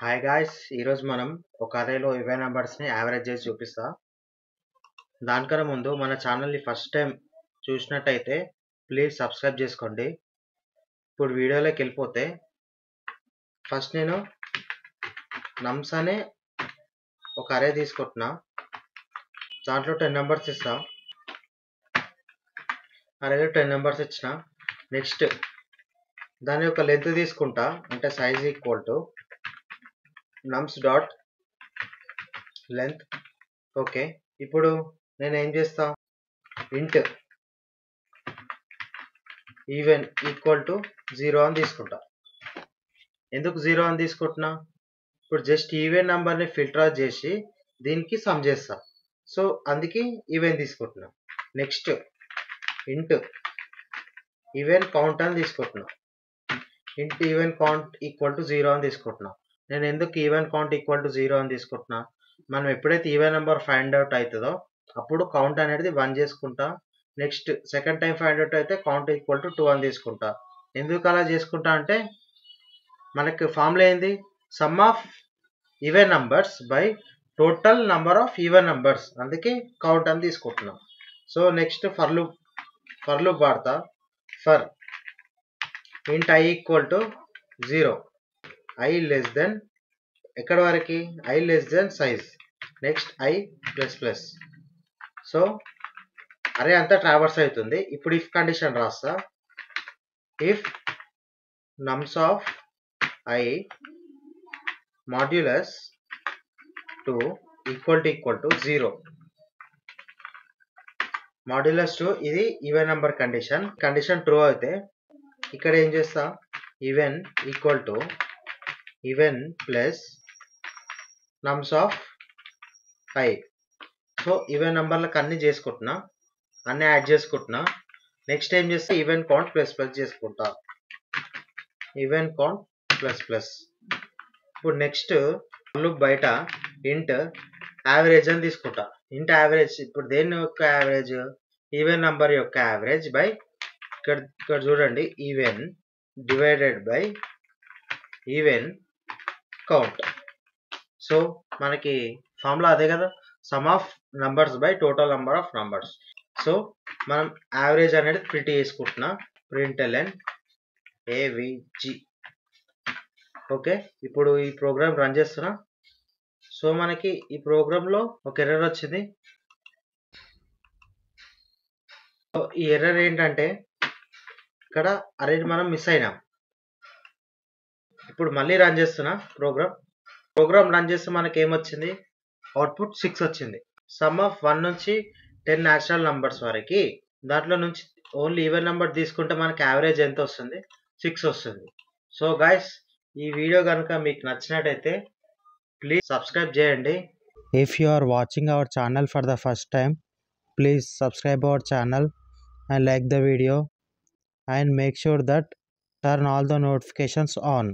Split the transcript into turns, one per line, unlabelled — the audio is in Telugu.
హాయ్ గాయ్స్, ఈరోజు మనం ఒక అరేలో 20 నెంబర్స్ని యావరేజ్ చేసి చూపిస్తా. దానికన్నా ముందు మన ఛానల్ని ఫస్ట్ టైం చూసినట్టయితే ప్లీజ్ సబ్స్క్రైబ్ చేసుకోండి. ఇప్పుడు వీడియోలోకి వెళ్ళిపోతే ఫస్ట్ నేను నమ్స్ అనే ఒక అరే తీసుకుంటున్నా. దాంట్లో 10 నెంబర్స్ ఇస్తా. అరేలో 10 నెంబర్స్ ఇచ్చిన. నెక్స్ట్ దాని యొక్క లెంత్ తీసుకుంటా, అంటే size equal to నమ్స్ dot length. Okay, ఇప్పుడు నేను ఏం చేస్తా, ఇంట్ ఈవెన్ ఈక్వల్ టు 0 అని తీసుకుంటా. ఎందుకు 0 అని తీసుకుంటున్నా, ఇప్పుడు జస్ట్ ఈవెన్ నెంబర్ని ఫిల్టర్ చేసి దీనికి సమ్ చేస్తా. సో అందుకే ఈవెన్ తీసుకుంటున్నా. నెక్స్ట్ ఇంట్ ఈవెన్ కౌంట్ అని తీసుకుంటున్నా. ఇంట్ ఈవెన్ కౌంట్ ఈక్వల్ టు 0 అని తీసుకుంటున్నా. నేను ఎందుకు ఈవెన్ కౌంట్ ఈక్వల్ టు 0 అని తీసుకుంటున్నా, మనం ఎప్పుడైతే ఈవెన్ నెంబర్ ఫైండ్ అవుట్ అవుతుందో అప్పుడు కౌంట్ అనేది 1 చేసుకుంటా. Next second time find out అయితే కౌంట్ ఈక్వల్ టు 2 అని తీసుకుంటా. ఎందుకు అలా చేసుకుంటా అంటే మనకి ఫార్ములా ఏంది, some of even numbers by total number of even numbers, అందుకే కౌంట్ అని తీసుకుంటున్నాం. సో నెక్స్ట్ ఫర్ లూప్ వాడతా. ఫర్ ఇంట్ I equal to 0, I less than ఎక్కడ వరకు, I less than size. Next I plus plus. So అరే అంతా ట్రావర్స్ అవుతుంది. ఇప్పుడు ఇఫ్ కండిషన్ రాస్తా. If నమ్స్ of I modulus 2 equal to 0. Modulus 2 ఇది ఈవెన్ నెంబర్ కండిషన్ ట్రూ అయితే ఇక్కడ ఏం చేస్తా, even equal to even plus నమ్స్ of I. So even నెంబర్లకు అన్ని చేసుకుంటున్నా, అన్ని యాడ్ చేసుకుంటున్నా. నెక్స్ట్ ఏం చేస్తా, ఈవెన్ కౌంట్ ప్లస్ ప్లస్ చేసుకుంటా. Even count plus plus. ఇప్పుడు నెక్స్ట్ లూప్ బయట ఇంట్ యావరేజ్ అని తీసుకుంటా. ఇంట్ యావరేజ్ ఇప్పుడు దేని యొక్క యావరేజ్, ఈవెన్ నెంబర్ యొక్క యావరేజ్ బై ఇక్కడ చూడండి, even divided by even count. So మనకి ఫార్ములా అదే కదా, some of numbers by total number of numbers. So మనం యావరేజ్ అనేది ప్రింట్ చేసుకుంటున్నా, println avg. ఓకే, ఇప్పుడు ఈ ప్రోగ్రామ్ రన్ చేస్తున్నా. సో మనకి ఈ ప్రోగ్రాంలో ఒక ఎర్రర్ వచ్చింది. సో ఈ ఎర్రర్ ఏంటంటే ఇక్కడ అరే మనం మిస్ అయినాం. ఇప్పుడు మళ్ళీ రన్ చేస్తున్నా ప్రోగ్రామ్ రన్ చేస్తే మనకి ఏమొచ్చింది, అవుట్పుట్ 6 వచ్చింది. సమ్ ఆఫ్ 1 నుంచి 10 న్యాచురల్ నంబర్స్ వరకు, దాంట్లో నుంచి ఓన్లీ ఈవెన్ నెంబర్ తీసుకుంటే మనకి యావరేజ్ ఎంత వస్తుంది, 6 వస్తుంది. సో గైస్, ఈ వీడియో కనుక మీకు నచ్చినట్టయితే ప్లీజ్ సబ్స్క్రైబ్ చేయండి.
If you are watching our channel for the first time, please subscribe our channel and like the video and make sure that turn all the notifications on.